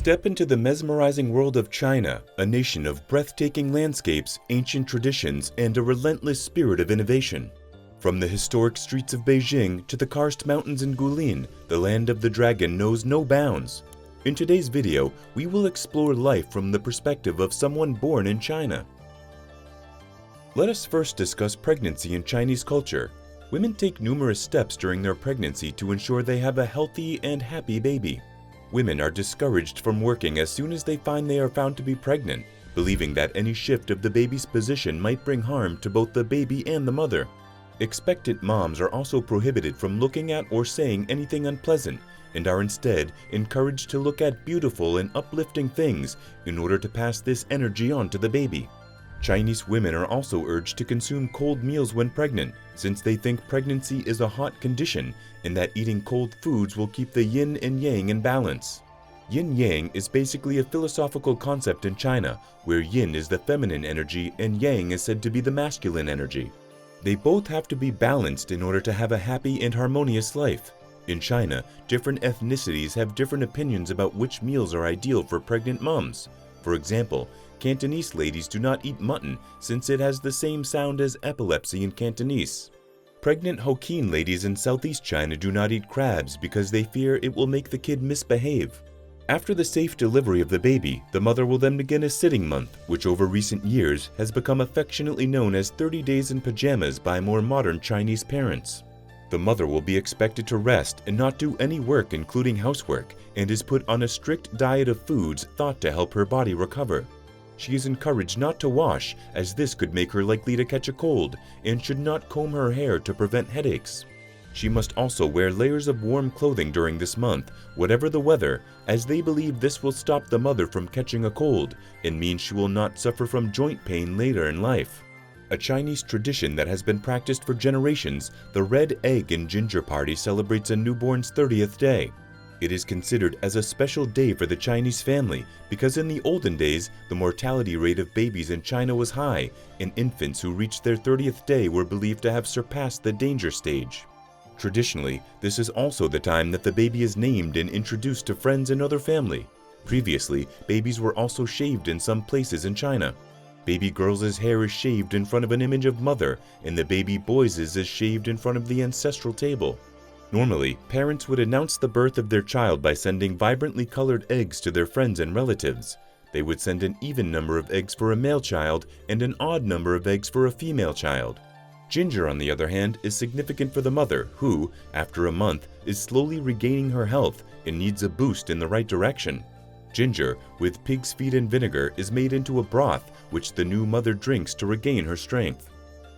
Step into the mesmerizing world of China, a nation of breathtaking landscapes, ancient traditions, and a relentless spirit of innovation. From the historic streets of Beijing to the karst mountains in Guilin, the land of the dragon knows no bounds. In today's video, we will explore life from the perspective of someone born in China. Let us first discuss pregnancy in Chinese culture. Women take numerous steps during their pregnancy to ensure they have a healthy and happy baby. Women are discouraged from working as soon as they find they are found to be pregnant, believing that any shift of the baby's position might bring harm to both the baby and the mother. Expectant moms are also prohibited from looking at or saying anything unpleasant, and are instead encouraged to look at beautiful and uplifting things in order to pass this energy on to the baby. Chinese women are also urged to consume cold meals when pregnant, since they think pregnancy is a hot condition and that eating cold foods will keep the yin and yang in balance. Yin-yang is basically a philosophical concept in China, where yin is the feminine energy and yang is said to be the masculine energy. They both have to be balanced in order to have a happy and harmonious life. In China, different ethnicities have different opinions about which meals are ideal for pregnant moms. For example, Cantonese ladies do not eat mutton since it has the same sound as epilepsy in Cantonese. Pregnant Hokkien ladies in Southeast China do not eat crabs because they fear it will make the kid misbehave. After the safe delivery of the baby, the mother will then begin a sitting month, which over recent years has become affectionately known as 30 days in pajamas by more modern Chinese parents. The mother will be expected to rest and not do any work including housework, and is put on a strict diet of foods thought to help her body recover. She is encouraged not to wash, as this could make her likely to catch a cold, and should not comb her hair to prevent headaches. She must also wear layers of warm clothing during this month, whatever the weather, as they believe this will stop the mother from catching a cold and means she will not suffer from joint pain later in life. A Chinese tradition that has been practiced for generations, the Red Egg and Ginger Party celebrates a newborn's 30th day. It is considered as a special day for the Chinese family because in the olden days, the mortality rate of babies in China was high, and infants who reached their 30th day were believed to have surpassed the danger stage. Traditionally, this is also the time that the baby is named and introduced to friends and other family. Previously, babies were also shaved in some places in China. Baby girls' hair is shaved in front of an image of mother, and the baby boys' is shaved in front of the ancestral table. Normally, parents would announce the birth of their child by sending vibrantly colored eggs to their friends and relatives. They would send an even number of eggs for a male child and an odd number of eggs for a female child. Ginger, on the other hand, is significant for the mother who, after a month, is slowly regaining her health and needs a boost in the right direction. Ginger, with pig's feet and vinegar, is made into a broth which the new mother drinks to regain her strength.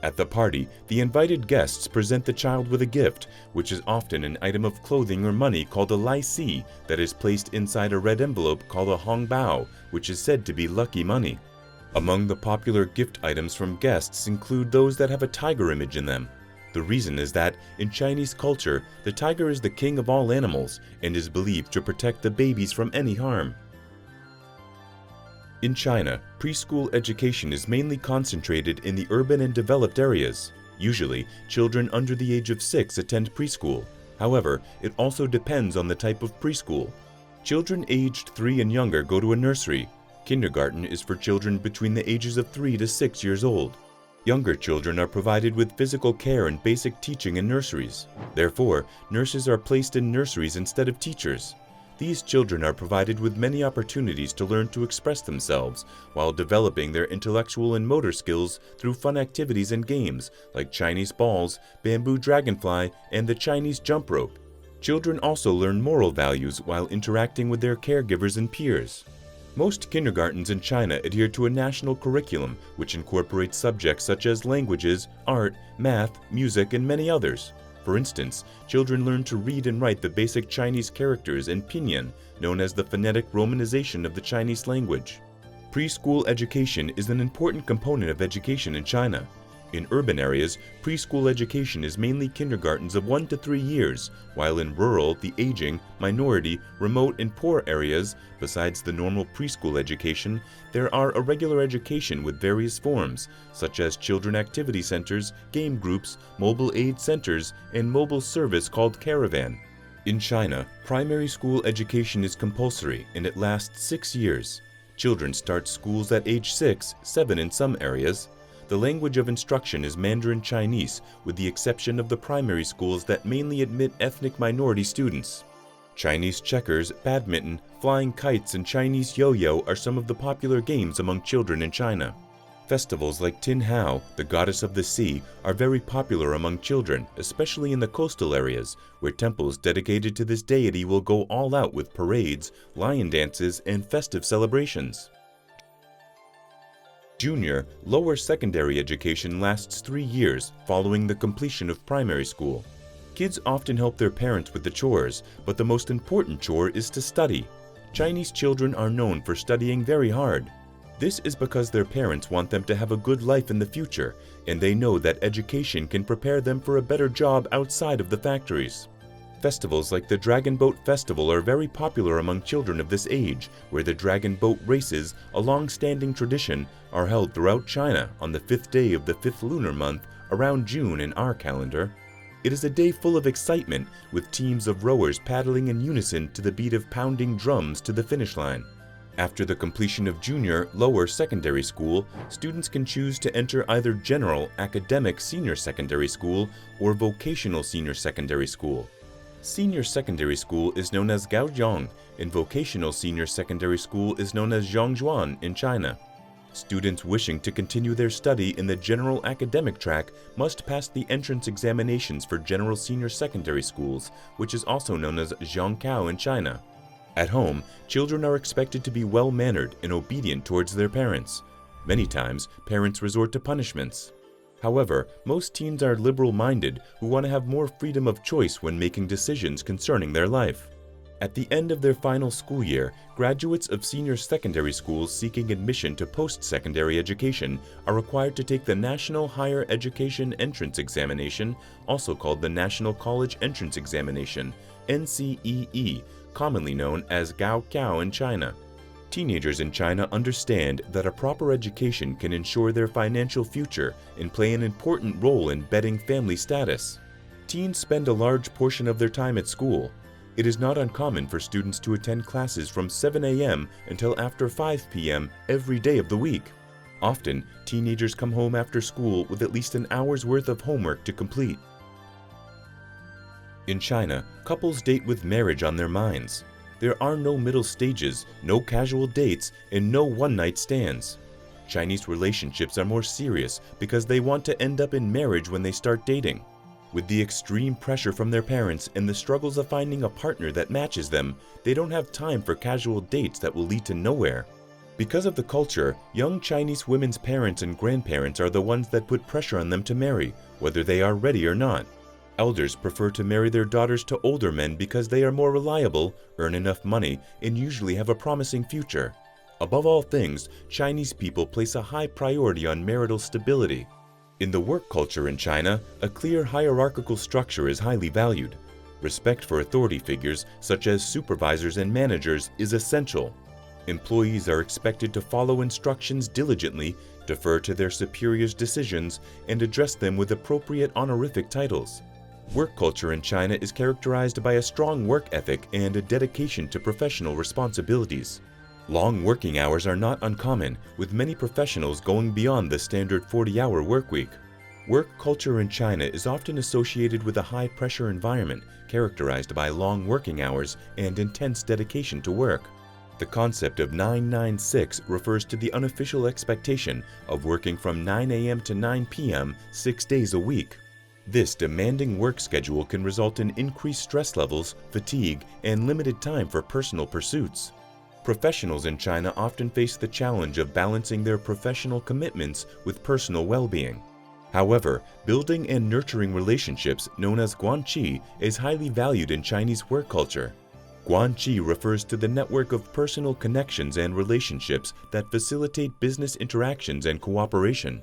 At the party, the invited guests present the child with a gift, which is often an item of clothing or money called a lai si that is placed inside a red envelope called a hongbao, which is said to be lucky money. Among the popular gift items from guests include those that have a tiger image in them. The reason is that, in Chinese culture, the tiger is the king of all animals and is believed to protect the babies from any harm. In China, preschool education is mainly concentrated in the urban and developed areas. Usually, children under the age of 6 attend preschool. However, it also depends on the type of preschool. Children aged 3 and younger go to a nursery. Kindergarten is for children between the ages of 3 to 6 years old. Younger children are provided with physical care and basic teaching in nurseries. Therefore, nurses are placed in nurseries instead of teachers. These children are provided with many opportunities to learn to express themselves while developing their intellectual and motor skills through fun activities and games like Chinese balls, bamboo dragonfly, and the Chinese jump rope. Children also learn moral values while interacting with their caregivers and peers. Most kindergartens in China adhere to a national curriculum which incorporates subjects such as languages, art, math, music, and many others. For instance, children learn to read and write the basic Chinese characters in pinyin, known as the phonetic romanization of the Chinese language. Preschool education is an important component of education in China. In urban areas, preschool education is mainly kindergartens of 1 to 3 years, while in rural, the aging, minority, remote, and poor areas, besides the normal preschool education, there are irregular education with various forms, such as children activity centers, game groups, mobile aid centers, and mobile service called Caravan. In China, primary school education is compulsory and it lasts 6 years. Children start schools at age 6, 7 in some areas. The language of instruction is Mandarin Chinese, with the exception of the primary schools that mainly admit ethnic minority students. Chinese checkers, badminton, flying kites, and Chinese yo-yo are some of the popular games among children in China. Festivals like Tin Hao, the goddess of the sea, are very popular among children, especially in the coastal areas, where temples dedicated to this deity will go all out with parades, lion dances, and festive celebrations. Junior, lower secondary education lasts 3 years following the completion of primary school. Kids often help their parents with the chores, but the most important chore is to study. Chinese children are known for studying very hard. This is because their parents want them to have a good life in the future, and they know that education can prepare them for a better job outside of the factories. Festivals like the Dragon Boat Festival are very popular among children of this age, where the dragon boat races, a long-standing tradition, are held throughout China on the 5th day of the 5th lunar month, around June in our calendar. It is a day full of excitement, with teams of rowers paddling in unison to the beat of pounding drums to the finish line. After the completion of junior, lower secondary school, students can choose to enter either general, academic senior secondary school or vocational senior secondary school. Senior secondary school is known as Gaozhong, and vocational senior secondary school is known as Zhongzhuan in China. Students wishing to continue their study in the general academic track must pass the entrance examinations for general senior secondary schools, which is also known as Zhongkao in China. At home, children are expected to be well-mannered and obedient towards their parents. Many times, parents resort to punishments. However, most teens are liberal-minded who want to have more freedom of choice when making decisions concerning their life. At the end of their final school year, graduates of senior secondary schools seeking admission to post-secondary education are required to take the National Higher Education Entrance Examination, also called the National College Entrance Examination, NCEE, commonly known as Gaokao in China. Teenagers in China understand that a proper education can ensure their financial future and play an important role in bettering family status. Teens spend a large portion of their time at school. It is not uncommon for students to attend classes from 7 a.m. until after 5 p.m. every day of the week. Often, teenagers come home after school with at least an hour's worth of homework to complete. In China, couples date with marriage on their minds. There are no middle stages, no casual dates, and no one-night stands. Chinese relationships are more serious because they want to end up in marriage when they start dating. With the extreme pressure from their parents and the struggles of finding a partner that matches them, they don't have time for casual dates that will lead to nowhere. Because of the culture, young Chinese women's parents and grandparents are the ones that put pressure on them to marry, whether they are ready or not. Elders prefer to marry their daughters to older men because they are more reliable, earn enough money, and usually have a promising future. Above all things, Chinese people place a high priority on marital stability. In the work culture in China, a clear hierarchical structure is highly valued. Respect for authority figures, such as supervisors and managers, is essential. Employees are expected to follow instructions diligently, defer to their superiors' decisions, and address them with appropriate honorific titles. Work culture in China is characterized by a strong work ethic and a dedication to professional responsibilities. Long working hours are not uncommon, with many professionals going beyond the standard 40-hour workweek. Work culture in China is often associated with a high-pressure environment characterized by long working hours and intense dedication to work. The concept of 996 refers to the unofficial expectation of working from 9 a.m. to 9 p.m. 6 days a week. This demanding work schedule can result in increased stress levels, fatigue, and limited time for personal pursuits. Professionals in China often face the challenge of balancing their professional commitments with personal well-being. However, building and nurturing relationships, known as guanqi, is highly valued in Chinese work culture. Guanqi refers to the network of personal connections and relationships that facilitate business interactions and cooperation.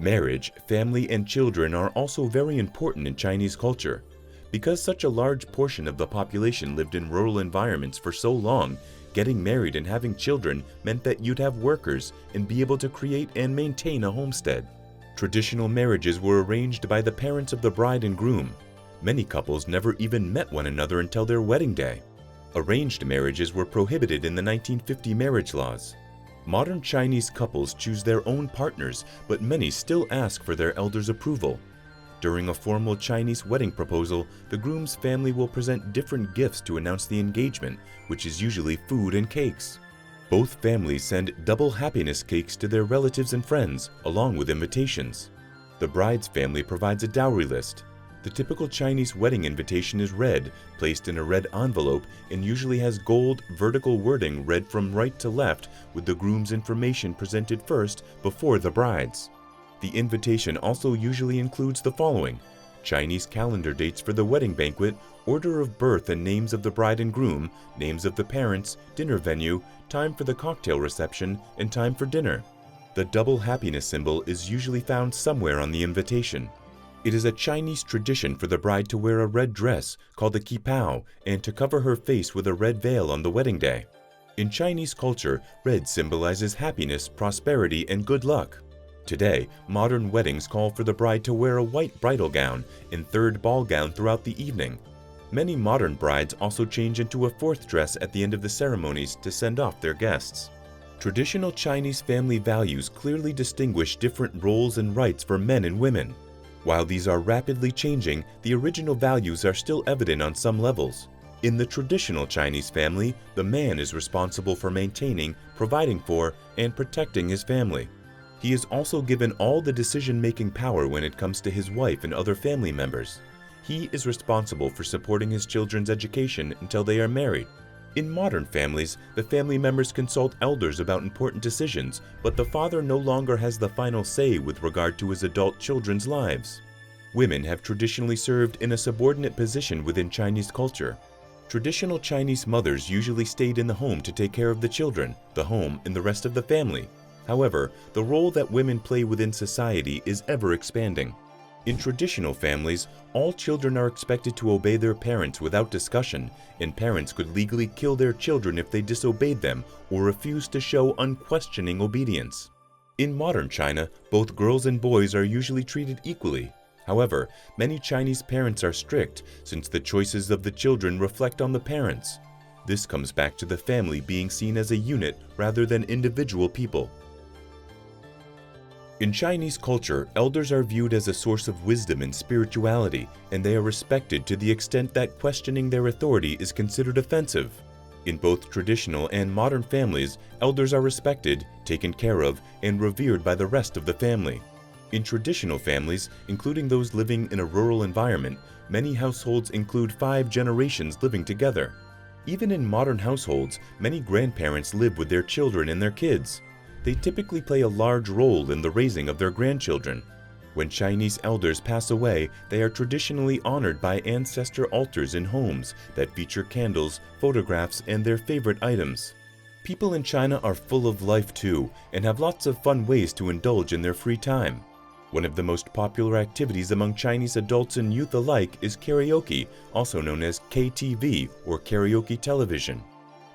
Marriage, family, and children are also very important in Chinese culture. Because such a large portion of the population lived in rural environments for so long, getting married and having children meant that you'd have workers and be able to create and maintain a homestead. Traditional marriages were arranged by the parents of the bride and groom. Many couples never even met one another until their wedding day. Arranged marriages were prohibited in the 1950 marriage laws. Modern Chinese couples choose their own partners, but many still ask for their elders' approval. During a formal Chinese wedding proposal, the groom's family will present different gifts to announce the engagement, which is usually food and cakes. Both families send double happiness cakes to their relatives and friends, along with invitations. The bride's family provides a dowry list. The typical Chinese wedding invitation is red, placed in a red envelope, and usually has gold, vertical wording read from right to left, with the groom's information presented first before the bride's. The invitation also usually includes the following: Chinese calendar dates for the wedding banquet, order of birth and names of the bride and groom, names of the parents, dinner venue, time for the cocktail reception, and time for dinner. The double happiness symbol is usually found somewhere on the invitation. It is a Chinese tradition for the bride to wear a red dress called a qipao and to cover her face with a red veil on the wedding day. In Chinese culture, red symbolizes happiness, prosperity, and good luck. Today, modern weddings call for the bride to wear a white bridal gown and third ball gown throughout the evening. Many modern brides also change into a fourth dress at the end of the ceremonies to send off their guests. Traditional Chinese family values clearly distinguish different roles and rights for men and women. While these are rapidly changing, the original values are still evident on some levels. In the traditional Chinese family, the man is responsible for maintaining, providing for, and protecting his family. He is also given all the decision-making power when it comes to his wife and other family members. He is responsible for supporting his children's education until they are married. In modern families, the family members consult elders about important decisions, but the father no longer has the final say with regard to his adult children's lives. Women have traditionally served in a subordinate position within Chinese culture. Traditional Chinese mothers usually stayed in the home to take care of the children, the home, and the rest of the family. However, the role that women play within society is ever expanding. In traditional families, all children are expected to obey their parents without discussion, and parents could legally kill their children if they disobeyed them or refused to show unquestioning obedience. In modern China, both girls and boys are usually treated equally. However, many Chinese parents are strict since the choices of the children reflect on the parents. This comes back to the family being seen as a unit rather than individual people. In Chinese culture, elders are viewed as a source of wisdom and spirituality, and they are respected to the extent that questioning their authority is considered offensive. In both traditional and modern families, elders are respected, taken care of, and revered by the rest of the family. In traditional families, including those living in a rural environment, many households include 5 generations living together. Even in modern households, many grandparents live with their children and their kids. They typically play a large role in the raising of their grandchildren. When Chinese elders pass away, they are traditionally honored by ancestor altars in homes that feature candles, photographs, and their favorite items. People in China are full of life too, and have lots of fun ways to indulge in their free time. One of the most popular activities among Chinese adults and youth alike is karaoke, also known as KTV or karaoke television.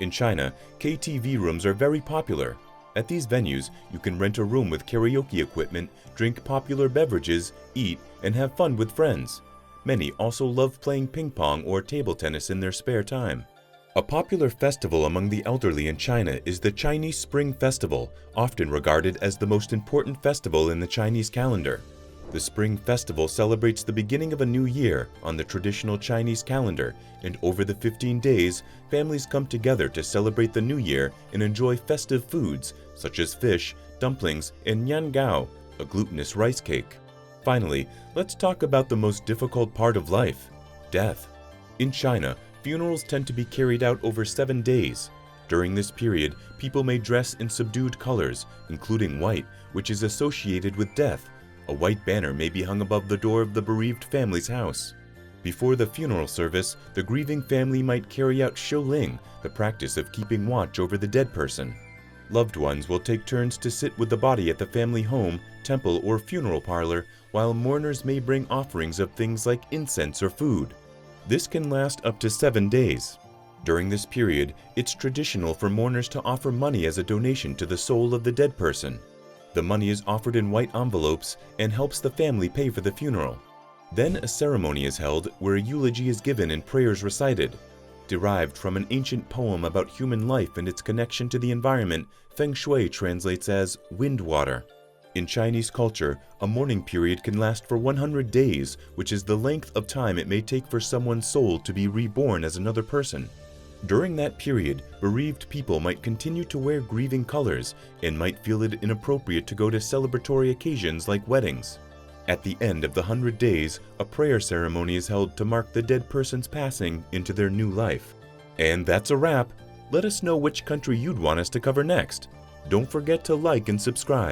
In China, KTV rooms are very popular. At these venues, you can rent a room with karaoke equipment, drink popular beverages, eat, and have fun with friends. Many also love playing ping pong or table tennis in their spare time. A popular festival among the elderly in China is the Chinese Spring Festival, often regarded as the most important festival in the Chinese calendar. The Spring Festival celebrates the beginning of a new year on the traditional Chinese calendar, and over the 15 days, families come together to celebrate the new year and enjoy festive foods such as fish, dumplings, and niangao, a glutinous rice cake. Finally, let's talk about the most difficult part of life: death. In China, funerals tend to be carried out over 7 days. During this period, people may dress in subdued colors, including white, which is associated with death. A white banner may be hung above the door of the bereaved family's house. Before the funeral service, the grieving family might carry out shouling, the practice of keeping watch over the dead person. Loved ones will take turns to sit with the body at the family home, temple, or funeral parlor, while mourners may bring offerings of things like incense or food. This can last up to 7 days. During this period, it's traditional for mourners to offer money as a donation to the soul of the dead person. The money is offered in white envelopes and helps the family pay for the funeral. Then a ceremony is held where a eulogy is given and prayers recited. Derived from an ancient poem about human life and its connection to the environment, Feng Shui translates as wind water. In Chinese culture, a mourning period can last for 100 days, which is the length of time it may take for someone's soul to be reborn as another person. During that period, bereaved people might continue to wear grieving colors and might feel it inappropriate to go to celebratory occasions like weddings. At the end of the 100 days, a prayer ceremony is held to mark the dead person's passing into their new life. And that's a wrap. Let us know which country you'd want us to cover next. Don't forget to like and subscribe.